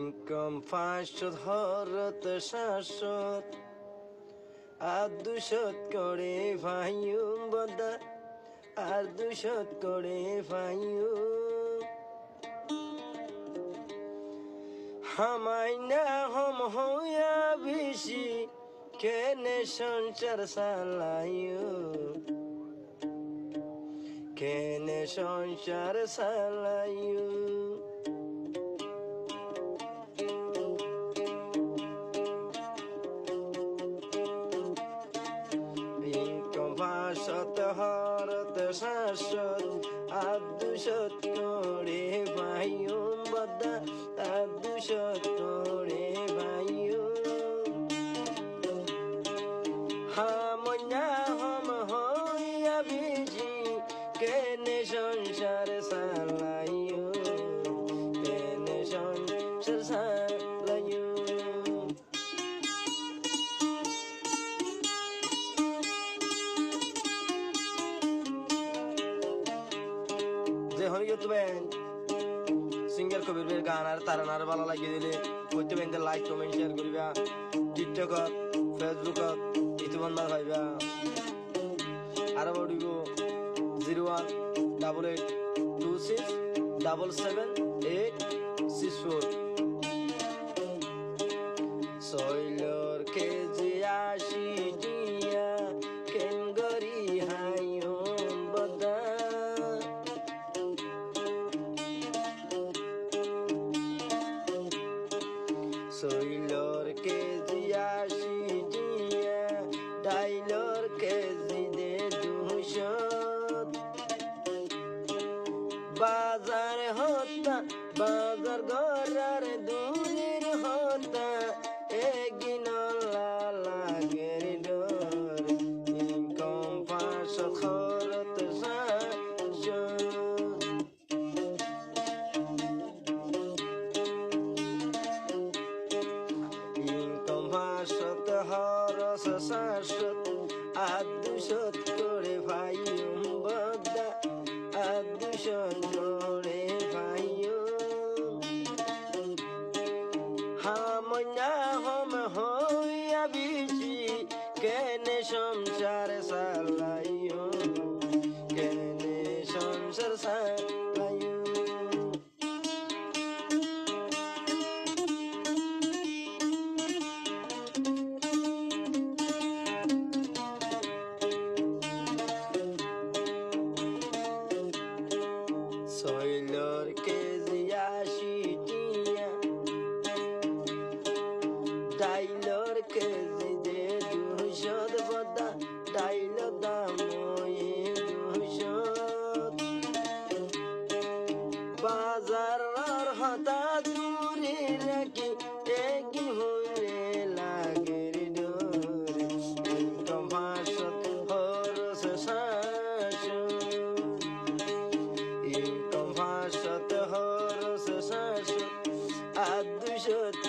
income 500 হরত 700 আর 200 করে ভাইউ বদা আর 200 করে ভাইউ হামাই না হম হইয়া বেশি কেনে সংসার চালাইও কেনে সংসার চালাইও ইনকম 500 হরত 700 আর 200 করে ভাইও বদা আর 200 করে ভাইও হামনা হম হইয়া বিজি কেনে সংসার চালাইও কেনে সংসার চালাইও যে হল ইউটিউবে সিঙ্গার কবির গান আর তারানার ভালো লাগিয়ে দিলে করতে বেঁধে লাইক কমেন্ট শেয়ার করিবা টিকটকত ফেসবুকত ইউটিউবত না পাইবা আর বড়িব 018826777864 সইলর কেজি 80 টিয়া কেন গরি হাইও বদা সইলর কেজি 80 টিয়া ডাইলর কেজি দে 200 বাজার হতা বাজার গরার দূরের হতা একদিন লাগের ডর ইনকম 500 খরত 700 ইনকম 500 হরস 700 আর 200 করে ভাই বদা আর 200 করে ভাইও হামনা হম হইয়া বিজি কেনে সংসার চালাইও কেনে সংসার চালাইও সইলর কেজি 80 টিয়া ডাইলর কেজি দে 200 বদা ডাইল দাম 200 বাজার হতা দূরে রাখি একদিন হইলে লাগের ডর ইনকম 500 হরস 700 ইনকম 500 হরস 700 আর 200